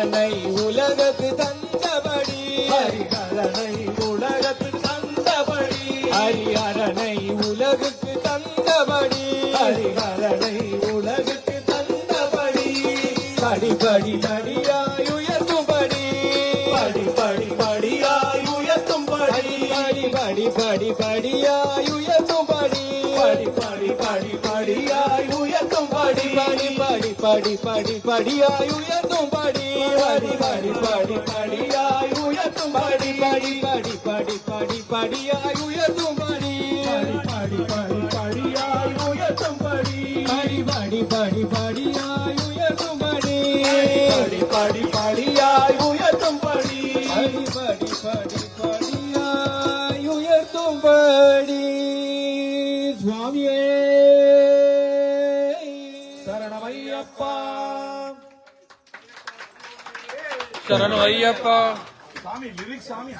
ஹரிஹரனை உலகத்து தந்தபடி ஹரிஹரனை உலகத்து தந்தபடி ஹரிஹரனை உலகுக்கு தந்தபடி ஹரிஹரனை உலகுக்கு தந்தபடி படி படி படியாய் உயர்த்தும்படி படி படி படியாய் உயர்த்தும்படி படி படி படி படியாய் உயர்த்தும்படி படி படி படி படியாய் உயர்த்தும்படி படி படி படி படி படியாய் உயர்த்தும்படி படி படி படி படியாய் உயர்த்தும்படி படி படி படி படி படியாய் உயர்த்தும்படி படி படி படி படியாய் உயர்த்தும்படி படி படி படி படியாய் உயர்த்தும்படி படி படி படியாய் உயர்த்தும்படி படி படி படி படியாய் உயர்த்தும்படி சுவாமியே சரணமையப்பா சரணமையப்பா. சாமி லிரிக்ஸ் சாமி